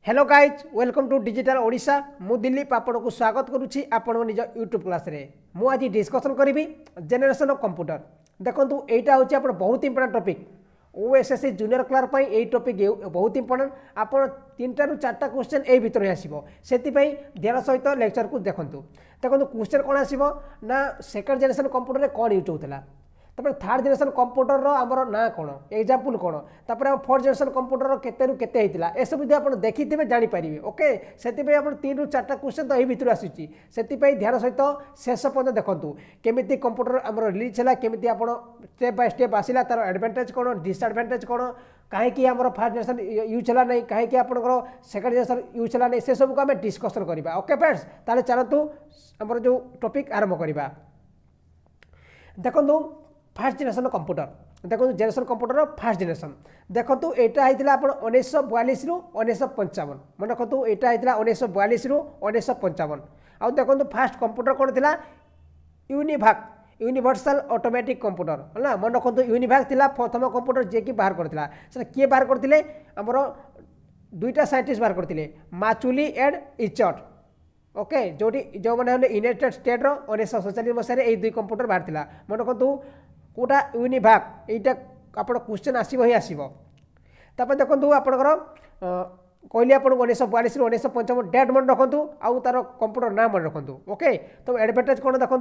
Hello guys welcome to digital Odisha मु दिलीप आपण को स्वागत करुच्ची आपण निज यूट्यूब क्लास रे मु आज डिस्कसन करी जेनेरेशन ऑफ कंप्यूटर देखो यहाँ हूँ आप बहुत important topic OSSC junior Clark यही टॉपिक बहुत इंपोर्टेंट आप 3 ରୁ 4टा क्वेश्चन यही भितर आसो से ध्यान सहित लेक्चर को देखो देखो क्वेश्चन कौन आसो ना सेकेंड जेनेरेशन कंप्यूटर कौन यूज होता तापर थर्ड जेनेरेशन कंप्यूटर आमर ना कौन एग्जांपल कौन तापर फोर्थ जेनेरेशन कंप्यूटर केते रु केते होता यह सब आप देखिथे जानीपारे ओके से 3 ରୁ 4टा क्वेश्चन तो यही भितर आसूँ से ध्यान सहित शेष पर्यटन देखूँ केमी कंप्यूटर आम रिलीज है केमी आप स्टेप बाय स्टेप आसला तार एडभांटेज कौन डिसएडभांटेज कौन कहीं आम फास्ट जेनेरेशन यूज है ना कहीं आपंकर सेकेंड जेनेरेशन यूज है ना से सब को आम डिस्कसन करवा ओके फ्रेंड्स ताले चलतु आम जो टॉपिक आरंभ करवा देखो फास्ट जेनेरेशन कंप्यूटर देखो जेनेरेशन कंप्यूटर फास्ट जेनेरेशन देखो यहाँ होता आप 1942 ରୁ 1955 मन रखु यहाँ होता 1942 ରୁ 1955 आउ देखो फास्ट कंप्यूटर कौन थी यूनिभाक यूनिवर्सल ऑटोमेटिक कंप्यूटर है मन रखु यूनिभाक थी प्रथम कंप्यूटर जी कि बाहर करता किए बाहर करते आमर 2टा साइंटिस्ट बाहर करते माचुली एंड इचट ओके जो जो मैंने यूनाइटेड स्टेट 1947 मसीह यही 2 कंप्यूटर बाहर था मन रखु कौटा यूनिभाक यहीटा आप क्वेश्चन आसो ही आसो तापर देखो आपंकर कहली आप 1942 ରୁ 1955 डेट मन रखु आउ तार कंप्यूटर ना मन रखु ओके तो एडभांटेज कौन देखो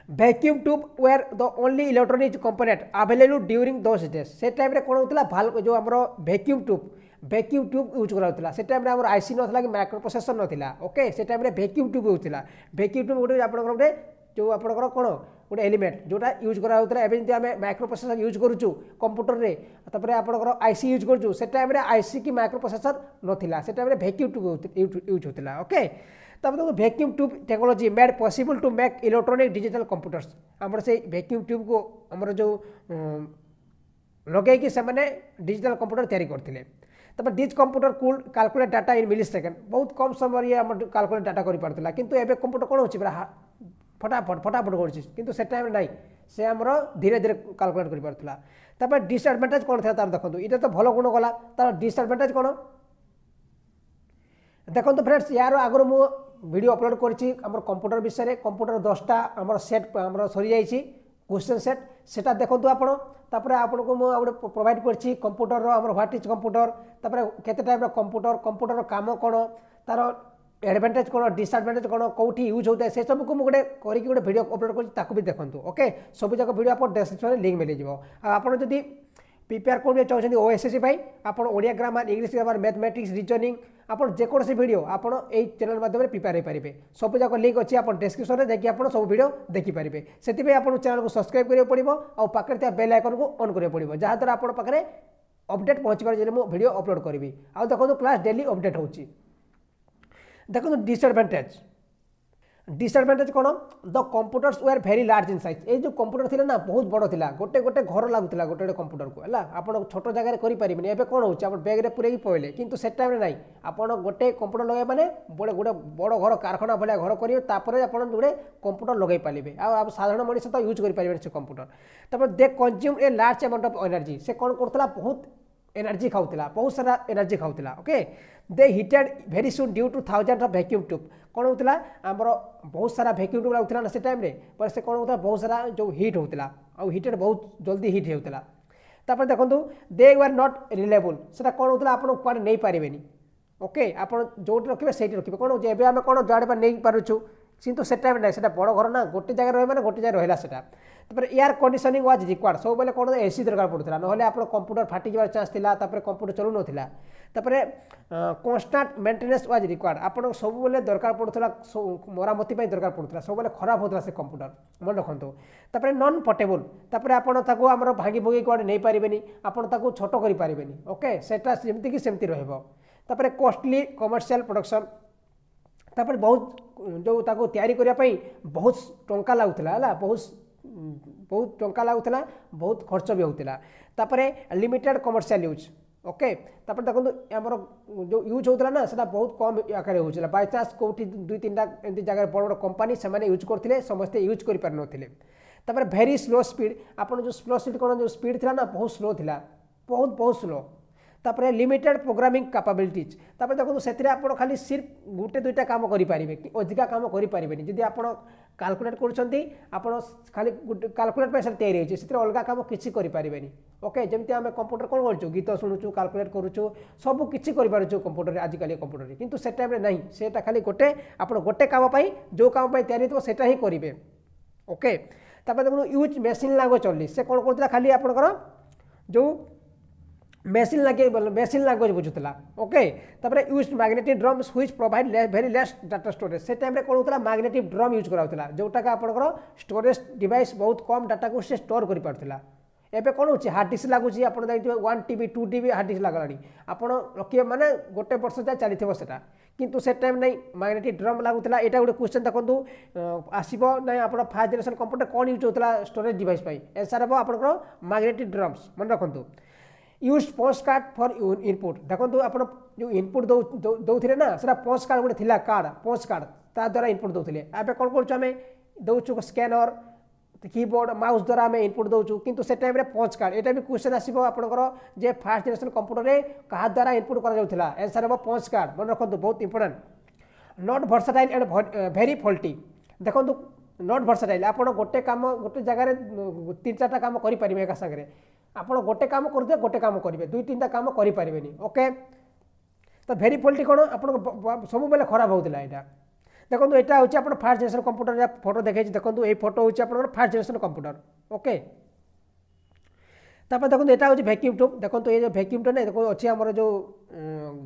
vacuum tube were the only electronic component available during those days से टाइम जो जो आम वैक्यूम ट्यूब यूज कराला से टाइम आम आईसी नाला कि माइक्रो प्रोसेसर नाला ओके से टाइम वैक्यूम ट्यूब होता वैक्यूम ट्यूब गोटे आप जो आपंकर कौन गोटे एलिमेंट जोटा यूज कराला एवं आम माइक्रो प्रोसेसर यूज करूँ कंप्यूटर रे तापर आपंकर आईसी यूज करूँ से टाइम आईसी कि माइक्रो प्रोसेसर नाला से टाइम वैक्यूम ट्यूब यूज होता ओके तब देखो vacuum tube technology made possible to make electronic digital computers आमर से वैक्यूम ट्यूब को आमर जो लगे से डिजिटल कंप्यूटर तैयारी करते तब these computer could calculate data in millisecond बहुत कम समय कैलकुलेट डाटा कर पार्ला किंतु एबे कंप्यूटर कौन हो फटाफट कर से टाइम ना से आमर धीरे धीरे कैलकुलेट कर पार्ला तब डिसएडभांटेज कौन था तार देखो ये तो भल गुण गला तार डिसएडभांटेज कौन देखो फ्रेंड्स यार आगर मु वीडियो अपलोड करी कंप्यूटर विषय कंप्यूटर 10टा आम सेट आम सरी जाइए क्वेश्चन सेट सेटा देखो आपड़ आपको मुझे प्रोवाइड करी कंप्यूटर आम व्हाट इज कंप्यूटर तापर केते टाइप कंप्यूटर काम कौन तार एडभांटेज कौन डिसएडभांटेज कौन कौटी यूज होता है से सब को मुझे गोटे वीडियो अपलोड कर भी देखो ओके सब जाक वीडियो आप डिस्क्रिप्शन लिंक मिल जाए आपड़ जदि प्रिपेयर करते चाहते ओएसएससी आप Odia grammar English grammar mathematics reasoning आप जेकोसी वीडियो आप चैनल माध्यम प्रिपेयर हो पारे सब जाक लिंक अच्छी आप डिस्क्रिप्शन में देखिए आप सब वीडियो देखिपारे से आप चैनल को सब्सक्राइब करा पड़ो और पाखे बेल आइकन को ऑन करा पड़ो जहाँद्वारा आप पाखे अपडेट पहुँच पारे मुझे वीडियो अपलोड करी आउ देखो क्लास डेली अपडेट हो देखो डिसएडभांटेज कौन the computers were very large in size ये जो कंप्यूटर थी ना बहुत बड़ था गोटे गोटे घर लगुला गोटे गोटे कंप्यूटर को है आप छोट जगह करें एवं कौन हो बैग पूरे पड़े कि से टाइम ना आप गोटे कंप्यूटर लगे मैंने गोटे बड़ घर कारखाना भाया घर करेंगे तापर आप गोटे कंप्यूटर लगे पारे आप साधारण मनीष तो यूज करेंगे से कंप्यूटर तापर they consume a large amount of energy से कौन करता बहुत एनर्जी खाऊला बहुत सारा एनर्जी खाऊला okay they heated very soon due to thousand of vacuum tube कौन होता आमर बहुत सारा वैक्यूम ट्यूब लगुला ना से टाइम पर से कौन होता बहुत सारा जो हिट होता और हिटेड बहुत जल्दी हिट होता तापर देखो दे वर नॉट रिलायबल से कौन होता आप कुआड़े नहीं पारे ओके आप जो रखिए से रखिए कौन हो आम कौन जुआड़े नहीं पार्छू किंतु से टाइम ना बड़ घर ना गोटे जगह रही गोटे जगह रहा से एयर कंडीशनिंग वाज रिक्वायर्ड सब बेले कौन एसी दरकार पड़ता ना आप कंप्यूटर फाटी जावार चान्स था कंप्यूटर चलू नाला कन्स्टाट मेंटेनेंस वाज रिक्वायर्ड आप सब बेले दरकार पड़ता मरामती दरकार पड़ता सब बेले खराब होता से कंप्यूटर मन रखु नॉन पोर्टेबल आपको आम भांगी भोगी कौड़े नहीं पारे आपको छोट करें ओके सेटा जमती कि सेमती रही कॉस्टली कमर्शियल प्रोडक्शन तापर बहुत जो ताको तैयारी करने बहुत टंका लगुला बहुत टंका लगुला बहुत खर्च भी होता तापर लिमिटेड कमर्शियल यूज ओके तापर देखो आमर जो यूज होता ना से बहुत कम आकार होता बाय चान्स कौटी 2-3टा एमती जगह बड़ बड़ कंपनी से यूज करते समस्ते यूज कर पार नथिले तापर भेरी स्लो स्पीड आप जो स्लो स्पीड कौन जो स्पीड थी ना बहुत स्लो थी बहुत स्लो तापर लिमिटेड प्रोग्रामिंग कैपेबिलिटीज तापर देखो से खाली सिर्फ गोटे दुईटा काम करेंगे कि अधिका काम करेंगे जदि आप कैलकुलेट कर खाली कैलकुलेट तैयारी होती है अलग काम किसी करेंगे ओके जमी आम कंप्यूटर कौन करूँ गीत शुणुचु कैलकुलेट करूँ सब किसी करूँ कंप्यूटर आजिकल कंप्यूटर किंतु से टाइम नहीं से खाली गोटे आप गोटे काम जो काम तैयारी हो सेटा ही करेंगे ओके तापर देखो use machine language only say कौन करता खाली आपंकर जो मेसीन लैंग्वेज बुझुला ओके तापर use magnetic drum which provide very less data storage से टाइम कौन होता मैग्नेटिक ड्रम यूज कराला जोटा कि आपंकर स्टोरेज डिवाइस बहुत कम डाटा को से स्टोर कर पार्ला एबे कौन हो हार्ड डिस्क लगुच आप 1 TB 2 TB हार्ड डिस्क लगलानी आप रखिए माने गोटे वर्ष जाए चली सेटा किंतु से टाइम नहीं मैग्नेटिक ड्रम लगुला यहाँ गोटे क्वेश्चन देखो आसो ना आप फास्ट जनरेशन कंप्यूटर कौन यूज होता स्टोरेज डिवाइस एंसर हम आपंकर मैग्नेटिक ड्रम्स मन रखु use post card for input देखो आप जो इनपुट दौरे ना से पोस्ट कार्ड गोटे थी कार्ड पोस्ट कार्ड ता द्वारा इनपुट दौले एवं कौन करें दौचु स्कैनर कीबोर्ड माउस द्वारा आम इनपुट दौचु किंतु से टाइम पंच कार्ड यहाँ भी क्वेश्चन आसो आपंकर जे फास्ट जनरेशन कंप्यूटर में क्या द्वारा इनपुट करा आंसर हम पंच कार्ड मन रखु बहुत important not versatile and very faulty देखो नॉट वर्सटाइल आप गोटे काम गोटे जगह 3-4टा काम करेंगे एक सागर आप गोटे काम करुवे गोटे काम करेंगे 2-3टा काम करेंगे ओके तो वेरी फॉल्टी कौन आप सब बेले खराब होता है यहाँ देखो यहाँ हूँ आप फास्ट जनरेशन कंप्यूटर फोटो देखे देखो ये फोटो हूँ आप फास्ट जनरेशन कंप्यूटर ओके तापर देखो यहाँ हूँ वैक्यूम ट्यूब देखो ये जो वैक्यूम ट्यूब ना देखो अच्छी आम जो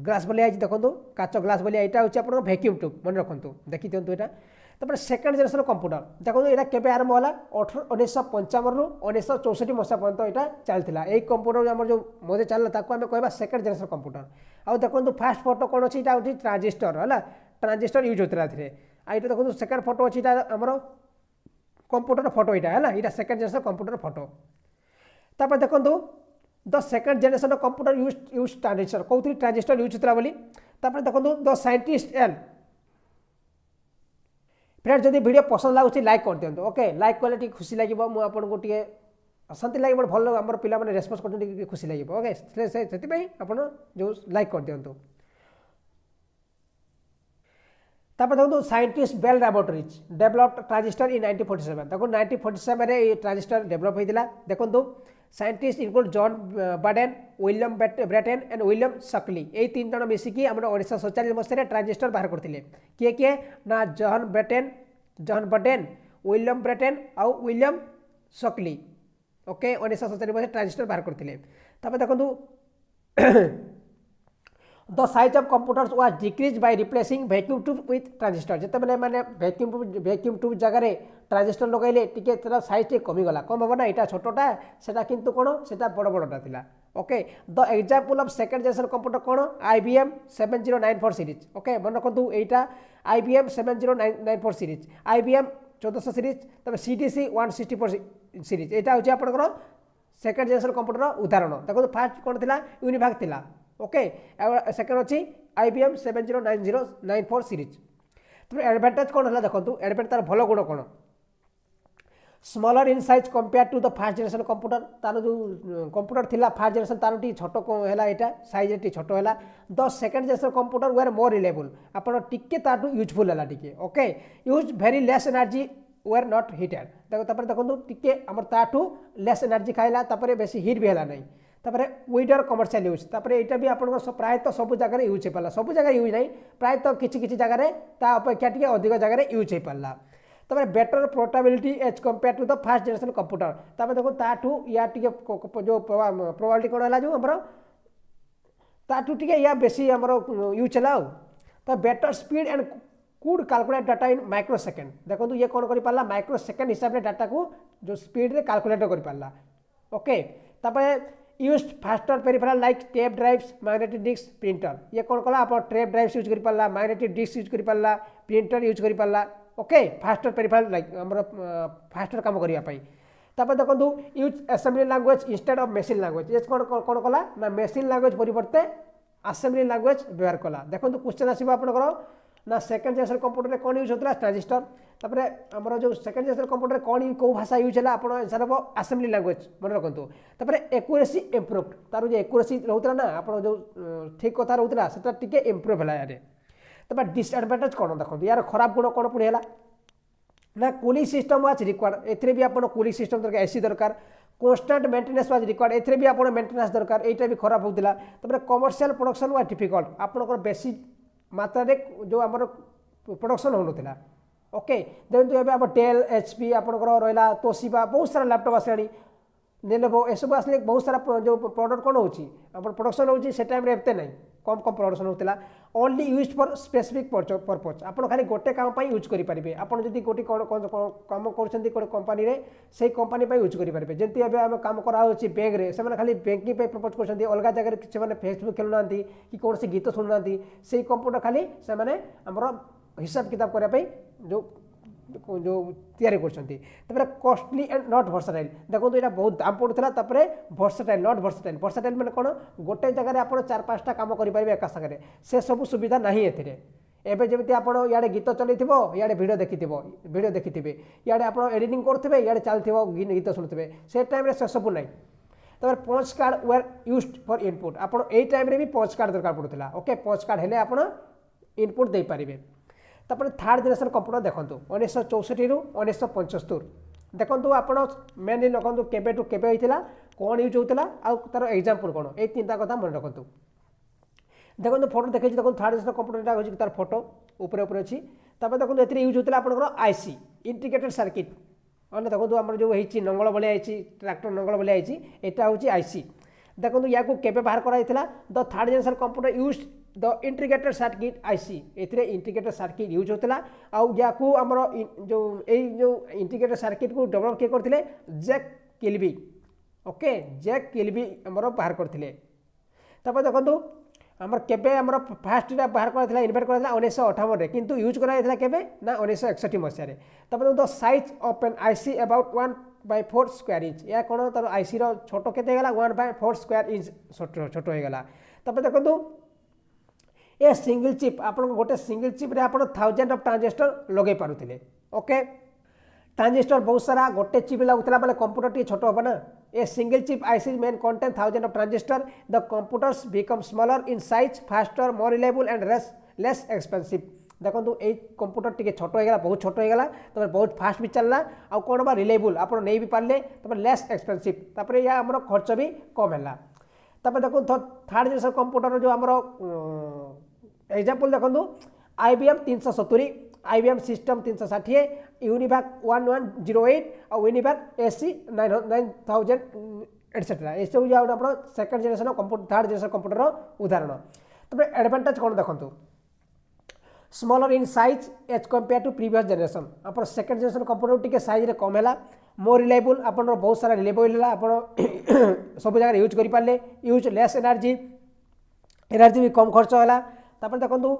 ग्लास भलिया देखो काच ग्लास भलिया यहाँ हूँ आप वैक्यूम ट्यूब मन रखु देखी दिखाँ यहाँ तापर सेकेंड जनरेशन कंप्यूटर देखो यहाँ केवे आरंभ होला 1955 रु 1964 मसीहा पर्यटन यहाँ चलता यही कंप्यूटर आम जो मजे चलता आम कह सेकेंड जनरेशन कंप्यूटर आउ देखो फास्ट फोटो कौन अच्छी ट्रांजिस्टर है ट्रांजिस्टर यूज होता है यहाँ देखो सेकेंड फोटो अच्छी आमर कंप्यूटर फोटो यहाँ है सेकेंड जनरेशन कंप्यूटर फोटो तापर देखो the second generation computer use transistor कौन ट्रांजिस्टर यूज होता बोली तापर देखो द साइंटिस्ट एंड फ्रेंड्स जब वीडियो पसंद लगुच लाइक कर दिखाँ ओके लाइक कले खुशी लगे मुझे आपको टे शांति लगे भल आम पिला रेस्पन्स कर खुशी लगे ओके से आप जो लाइक कर दिखाँ तापर देखो scientist Bell laboratories developed transistor in 1947 देखो 1947 ये ट्रांजिस्टर डेवलप होता देखो scientist include John Bardeen William Brattain and William Shockley ये 3 जन मिसिकी आम 1947 मसीह ट्रांजिस्टर बाहर करते किए किए ना जॉन बडेन विलियम ब्रेटेन आउ विलियम सकली ओके 1947 मसीह ट्रांजिस्टर बाहर करते देखो the size of computers was decrease by replacing vacuum tube with transistor जिते मैंने माने वैक्यूम ट्यूब जगह ट्रांजिस्टर लगेले टिके तार साइज टे कमीगला कम हम ना यहाँ छोटा सेटा किंतु कौन से बड़ बड़ा था okay the example of second generation computer कौन IBM 7094 सीरीज ओके मन रखु यहाँ IBM 7094 सीरीज IBM 1400 सीरीज तब CTC 164 सीरीज यहाँ हूँ आपंकर सेकंड जनरेशन कंप्यूटर उदाहरण देखो फास्ट कौन था यूनिभाग था ओके सेकेंड अच्छी IBM 7094 सीरीज तो एडभांटेज कौन है देखो एडभांटेज तार भल गुण कौन smaller in size compare to the first generation computer तार जो कंप्यूटर थिला फास्ट जनरेशन तार टी छोट है यहाँ साइज टी छोट है the second generation computer were more reliable आपड़ टिके तार यूजफुल है टी okay use very less energy were not heated देखो देखो टिके आम ताठू लेस एनर्जी खाइला बेसी हिट भी है ना तापर विडर कमर्शियल यूज तापर यहाँ भी आप प्रायतः सब जगह यूज हो पाला सब जगह यूज नहीं प्रायतः किसी जगार अपेक्षा टी अधिक जगह यूज हो पाला तापर better portability as compare to the first generation computer तापर देखो ताठू या टी जो प्रोबेबिलिटी कौन है जो आम ताठू टी या बेसी आम यूज है तो better speed and could calculate data in micro second देखो ये कौन कर पाला माइक्रो सेकेंड हिसाब से डाटा को जो स्पीड रे कैलकुलेट कर पाला ओके तापर use faster peripheral like tape drives magnetic disk printer ये कौन कला आप टेप ड्राइव्स यूज कर पाला मैग्नेटिक डिस्क यूज कर पाला प्रिंटर यूज कर पाला ओके फास्टर पेरिफेरल लाइक आमर फास्टर काम करने तापर देखो use assembly language instead of machine language ये कौन कौन कला ना मशीन लैंग्वेज परिवर्ते असेंबली लैंग्वेज व्यवहार कला देखो क्वेश्चन आसो आपंकर ना सेकेंड जनरेशन कंप्यूटर में कौन यूज होता ट्रांजिस्टर तापर आमर जो सेकेंड जनरेशन कंप्यूटर कौन कौ भाषा यूज है आप आंसर हम आसेम्बली लैंग्वेज मन रखु तापर एक्यूरेसी इम्प्रूव्ड तार जो एक्यूरेसी रोला ना आप जो ठीक कथा रोला से टे इम्प्रूव है यार तापर डिसएडवांटेज कौन देखो यार खराब गुण कौन पुणी है ना कूलिंग सिस्टम वाज रिक्वायर्ड एथरे भी आप कूलिंग सिस्टम दरकार एसी दरकार कॉन्स्टेंट मेंटेनेंस वाज रिक्वायर्ड एथरे भी आप मेंटेनेंस दरकार एटा भी खराब होता तापर कमर्शियल प्रोडक्शन वाज डिफिकल्ट आपंकर बेसी मात्रा जो आम प्रोडक्शन होना ओके देखते ये आप डेल एचपी आपंकर रहा तोशिबा बहुत सारा लैपटॉप आसला लेनोवो एसबू आसले बहुत सारा जो प्रोडक्ट कौन हो प्रोडक्शन होती से टाइम एत ना कम कम प्रोडक्शन होता only use for specific purpose आप खाली गोटे काम यूज करेंगे आपड़ जब गोटे कम कर कंपानी से कंपानी यूज करेंगे जमी एवं आम कम कराई बैंकरे से खाली बैंकिंग प्रपोज कर अलग जगह से फेसबुक खेलुना कि कौन से गीत शुणुना से कंप्यूटर खाली से आमर हिसाब किताब करने जो जो तैयारी कर कॉस्टली एंड नॉट वर्सटाइल देखो यहाँ बहुत दाम पड़ूला वर्सटाइल नॉट वर्सटाइल वर्सटाइल मैंने कौन गोटे जगह आप 4-5टा काम करेंगे एका सागर से सब सुविधा ना एवं जमी आप इे गीत चल इे भिड देखी इे आप एडिटिंग करेंगे इे चलते गीत शुणुवे से टाइम से सबू ना तब punch card were used for input आप टाइम भी पंच कार्ड दरकार पड़ूला ओके पंच कार्ड हेले आप इनपुट दे पारे तापर थर्ड जनरेशन कंप्यूटर देखो 1964 रु 1975 देखो आप मेनली रखु केबे टू केबे होता कौन यूज होता तार एग्जांपल कौन ये 3टा कथा मन रखु देखो फोटो देखिए देखो थर्ड जनरेशन कंप्यूटर हूँ तार फोटो ऊपर ऊपर अच्छी देखो ये यूज होता आपंकर आईसी इंटीग्रेटेड सर्किट मैंने देखो आम जो नंगल भाई ट्रैक्टर नंगल भाई यहाँ हूँ आईसी देखो या केबे बाहर कराइला the third generation computer use the integrated circuit IC a integrated circuit use होता या आमर जो इंटीग्रेटेड सर्किट को डेवलप किए करते Jack Kilby okay Jack Kilby आमर बाहर करते देखो आमर केबे आमर फास्ट बाहर कराइला इन्वेंट कराइला 1958 किंतु यूज कराइला केबे ना 1961 मसीह तब the size of an IC about 1/4 square inch या कौन तार आईसी छोट के 1/4 स्क्वायर इंच छोट होगा तब देखो ए सिंगल चिप आप गोटे सिंगल चिप रे आप 1000 ऑफ ट्रांजिस्टर लगे पारुथिले ओके ट्रांजिस्टर बहुत सारा गोटे चिप लगुला बेले कंप्यूटर टी छोट हम ना a single chip IC main contain 1000 of transistor the computers become smaller in size faster more reliable and less expensive देखो ये कंप्यूटर टी छोट होगा बहुत छोट होगा तब बहुत फास्ट भी चलला आ कौन बा रिलायबल आप नहीं भी पारे तब लेस एक्सपेंसिव तापर या आम खर्च भी कम है तब देखो थर्ड जनरेशन कंप्यूटर जो आमर एग्जांपल देखो IBM 370 IBM सिस्टम 360 यूनिभाक 1108 और यूनिभाक AC 9000 एटसेट्रा ये सब आप second generation computer third generation computer उदाहरण तब एडवांटेज कौन देखो smaller in size as compare to previous generation आप सेकेंड जनरेशन कंप्यूटर टी साइज कम है मोर रिलायबल आप बहुत सारा रिलायबल है आप सब जगह यूज करें यूज लेस एनर्जी भी कम खर्च है तापर देखो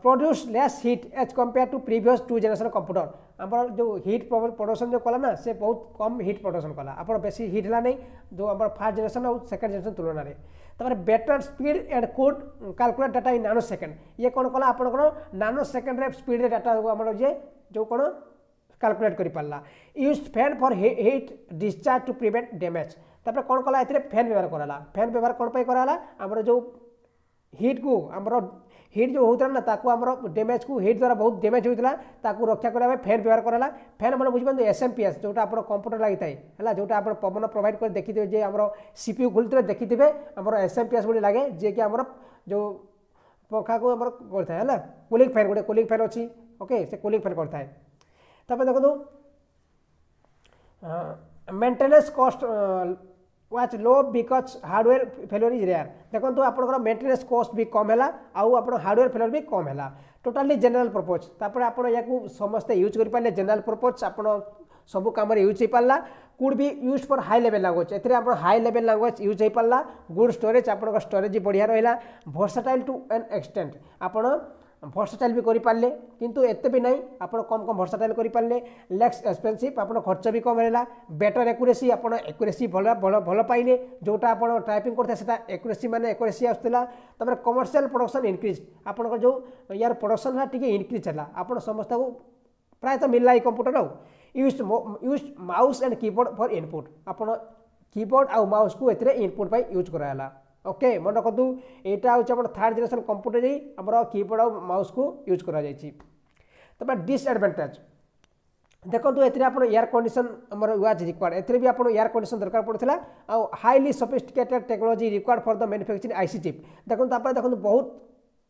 produce less heat as compare to previous 2 generation computer आम जो हिट प्रोडक्शन जो कला ना से बहुत कम हिट प्रोडक्शन कला आप बेसी हिट है नहीं जो आम फर्स्ट जनरेशन और सेकेंड जनरेशन तुलन में तापर better speed and code calculate data इन नानो सेकेंड ये कौन कला आप नानो सेकेंड स्पीड डाटा आम जो कौन कैलकुलेट कर पारा use fan for heat discharge to prevent damage तापर कौन कला ए फैन व्यवहार कराला फैन व्यवहार कौन कराला आम जो हिट को आमर हिट जो होता ना ताकू आमर डैमेज को हिट द्वारा बहुत डैमेज होता ताकू रक्षा करने फैन व्यवहार कराला फैन मैंने बुझे SMPS जोटा आप कंप्यूटर लगी है जोटा आप पवन प्रोवाइड कर देखिए जे आम CPU खोलते देखिए आमर SMPS बोली लगे जे कि आमर जो पंखा को आमर करता है कूलिंग फैन गोटे कूलिंग फैन अच्छी ओके से कूलिंग फैन करता है तब देखो maintenance cost was low because hardware failure is rare देखो आप मेंटेनेंस कॉस्ट भी कम है आउ आप हार्डवेयर फेलियर भी कम है टोटाली जनरल पर्पज तापर आप समस्ते यूज करें जनरल पर्पज आप सब कम यूज हो पारा कुड भी use for high level language A high level language use हो पारा गुड स्टोरेज आप स्टोरेज बढ़िया रहा वर्सटाइल टू एन एक्सटेंट आप वर्सटाइल भी करें किंतु एते भी नहीं आप कम कम वर्सटाइल करें लेस एक्सपेंसिव आप खर्च भी कम है बेटर एक्यूरेसी आप एक्यूरेसी भल पाइले जोटा आप टाइपिंग करते एक्यूरेसी माने एक्यूरेसी आसला तब कमर्शियल प्रोडक्शन इनक्रीज आप जो यार प्रोडक्शन टी इनक्रीज है आप समस्त को प्रायतः मिलला ये computer use mouse and keyboard for input आपण कीबोर्ड आउ माउस को एथिरे इनपुट पाई यूज कराला ओके मन रखु एटा हूँ आप थर्ड जनरेशन कंप्यूटर जी आम कीबोर्ड आउ माउस को यूज करा तब डिसएडवांटेज देखो एथिरे आप एयर कंडीशन आम वाज रिक्वायर्ड एथिरे भी आप एयर कंडीशन दरकार पड़ता आउ highly sophisticated technology required for the manufacturing IC chip देखो देखो बहुत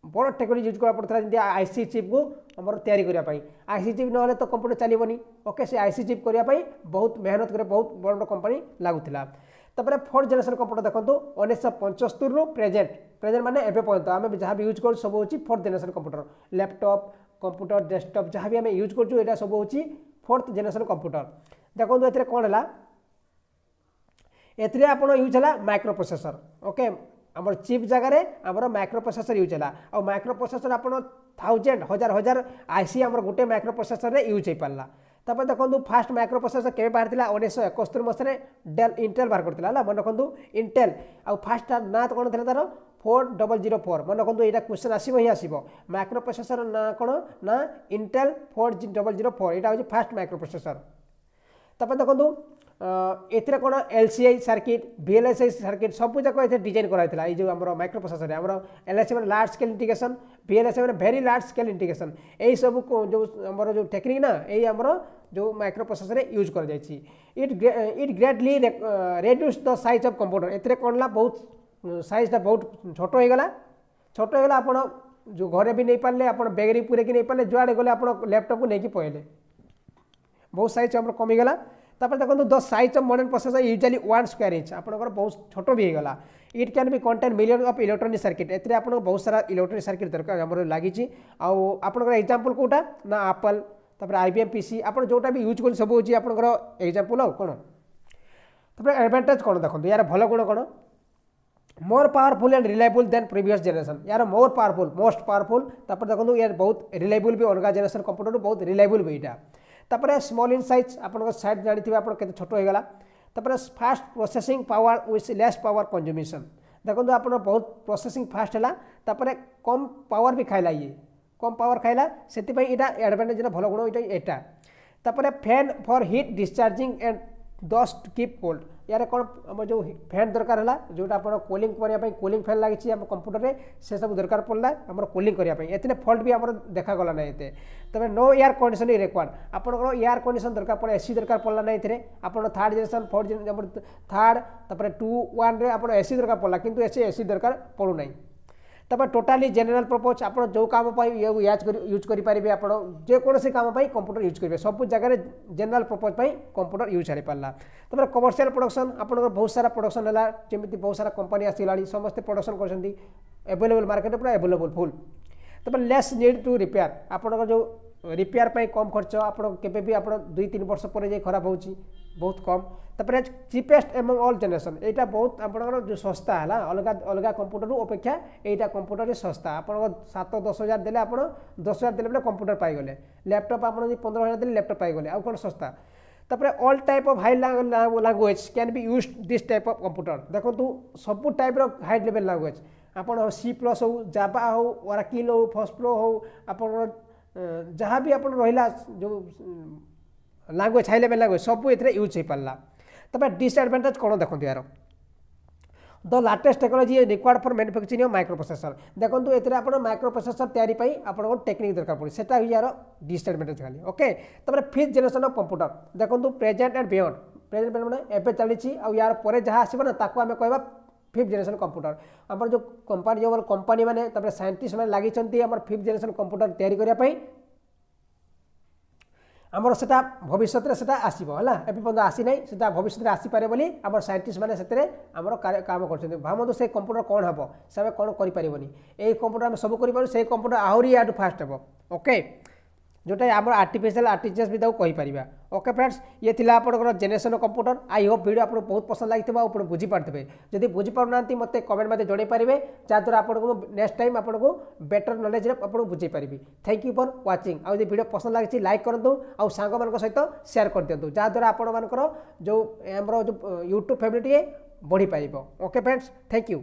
बड़ टेक्नोलॉजी यूज करा पड़ता जमी आईसी चिप को आम तैयारी आईसी चिप ना तो कंप्यूटर चलनी ओके से आईसी चिप करने बहुत मेहनत करे बहुत बड़ कंपनी लगुला तापर फोर्थ जनरेशन कंप्यूटर देखो 1975 प्रेजेंट प्रेजेंट माने एबे पर्यंत आम जहाँ भी यूज कर सब हूँ fourth generation computer laptop computer desktop जहाँ भी आम यूज कर सब हूँ फोर्थ जनरेशन कंप्यूटर देखो ये कौन है एथिरे आपण यूज है माइक्रो प्रोसेसर ओके आमर चिप जगार आमर माइक्रो प्रोसेसर यूज है और माइक्रो प्रोसेसर आप थाउजेंड हजार हजार आईसी आमर गोटे माइक्रो प्रोसेसर यूज हो पारा तापर देखो फास्ट माइक्रो प्रोसेसर के बाहर 1971 मसीह डेल इंटेल बाहर करता मन रखु इंटेल आउ फास्ट ना कौन था तार 4004 मन रखु यहाँ क्वेश्चन आसो ही आसो माइक्रो प्रोसेसर ना कौन ना इंटेल 4004 यहाँ हूँ फास्ट माइक्रो प्रोसेसर तापर देखो एथिरे कौन एलसीआई सर्किट वीएलएसआई सर्किट सब जाक डिजाइन कराइला ये जो आम माइक्रो प्रोसेसर आम एलएसआई मैंने लार्ज स्केल इंटीग्रेशन वीएलएसआई मैंने वेरी लार्ज स्केल इंटीग्रेशन यही सब जो आम जो टेक्निक ना यही आम जो माइक्रो प्रोसेसर यूज कर it greatly reduce the size of computer एथिरे कौन ला बहुत साइजटा बहुत छोट होगा आप जो घरे भी नहीं पारे आप बैग पूरे नहीं पारे जुआड़े गले आप लैपटॉप को लेकिन पहले बहुत साइज आम कमीगला तापर देखो the size of modern processor usually 1 square inch आपंकर बहुत छोट भी होगा it can be contain million of electronic circuit एथिरे आपन बहुत सारा इलेक्ट्रॉनिक सर्किट दरकार हमर लागी आपंकर एग्जांपल कोटा ना एप्पल तापर आईबीएम पीसी आपन जोटा भी यूज कर सब होची आपंकर एग्जांपल आ कोन तापर एडवांटेज कोन देखो यार भलो गुण कोन more powerful and reliable than previous generation यार मोर पावरफुल मोस्ट पावरफुल तापर देखो यार बहुत रिलायबल भी अलग जनरेशन कंप्यूटर बहुत रिलायबल भी यहाँ तापर स्मॉल इन साइज आपन साइड जानी आप छोट होगा तापर fast processing power with less power consummation देखो आप बहुत प्रोसेसिंग फास्ट है तापर कम पावर भी खाइला ये कम पावर खाइला से एडवांटेज भल गुण यहाँ तापर fan for heat discharging and dust keep cold यार कौन आम जो फैन दरकार है जोटा आप कूलिंग करने कूलिंग फैन लगी आम कंप्यूटर में से सब दरकार पड़ा आम कूलिंग करने एतने फल्ट भी आम देखागला ना ये तब नो एयर कंडीशन रिक्वायर्ड आपंकर एयर कंडीशन दरकार पड़ा एसी दरकार पड़ा ना ये आप third generation fourth generation third तापर 2.1 आप एसी दरकार पड़ा किंतु एसी दरकार पड़ूना तापर टोटाली जनरल पर्पज आप जो काम यूज करेंगे आप जेकोसी काम कंप्यूटर यूज करेंगे सब जगह जनरल पर्पज कंप्यूटर यूज हो पारा तापर कमर्शियल प्रोडक्शन आप बहुत सारा प्रोडक्शन है जमी बहुत सारा कंपनी आसला समस्ते प्रोडक्शन कर एवेलेबल मार्केट पूरा एवेलेबल फुल तापर लेस नीड टू रिपेयर आपंकर जो रिपेयर कम खर्च आप दुई तीन वर्ष पर जाए खराब हो बहुत कम तापर चीपेस्ट एमंग ऑल जनरेशन यहाँ बहुत आपंकर जो सस्ता है अलग अलग कंप्यूटर अपेक्षा यहाँ कंप्यूटर सस्ता आप 7-10 हज़ार देले आप 10 हज़ार देले कंप्यूटर पाईगले लैपटॉप आप 15 हज़ार देले लैपटॉप पाईगले आउ कौन सस्ता तापर all type of high language can be use this type of computer देखो सब टाइप हाई लेवल लैंग्वेज आप C+ हो जावा हो ओराकिल हो फॉस्प्रो हो आप जहाँ भी आप रहा जो लैंग्वेज हाई लेवल लैंग्वेज सब ये यूज हो पारा तब डिसएडवांटेज कौन देखो यार the latest technology required for manufacturing micro processor देखो ये आप माइक्रो प्रोसेसर तैयारी आप टेक्निक दरकार पड़े से यार डिसएडवांटेज खाली ओके तब फिफ्थ जनरेशन ऑफ कंप्यूटर देखो प्रेजेंट एंड बियॉन्ड प्रेजेंट मैंने एवं चली यार पर जहाँ आसो ना ताको आम कहवा फिफ्थ जनरेशन कंप्यूटर आम जो कंपनी जो कंपनी मैंने साइंटिस्ट मैंने लगी फिफ्थ जनरेशन कंप्यूटर तैयारी करने आमर से भविष्य से आसो है एपर्यंत आसी ना से भविष्य आसीपे बोली आम साइंटिस्ट मैंने से आम काम कर भावतु से कंप्यूटर कौन हम से कौन करें यही कंप्यूटर आम सब करें से कंप्यूटर आहरी या फास्ट हे ओके जोटा आम आर्टिफिशियल इंटेलिजेंस भी कहीपर ओके फ्रेंड्स ये थिला आपनकर generation computer I hope video आपको बहुत पसंद लगी आप बुझीपारे जदि बुझीपार मत कमेंट मत जन पारे जहाँद्वारा आपको नेक्स्ट टाइम आपको बेटर नॉलेज आपको बुझे पारि थैंक यू फॉर वाचिंग आउ वीडियो पसंद लगी लाइक करूँ आउ सांग मान सहित शेयर कर दिखाँ जहाँद्वारा आपंकर जो आम जो यूट्यूब फैमिली बढ़ी पार ओके फ्रेंड्स थैंक यू।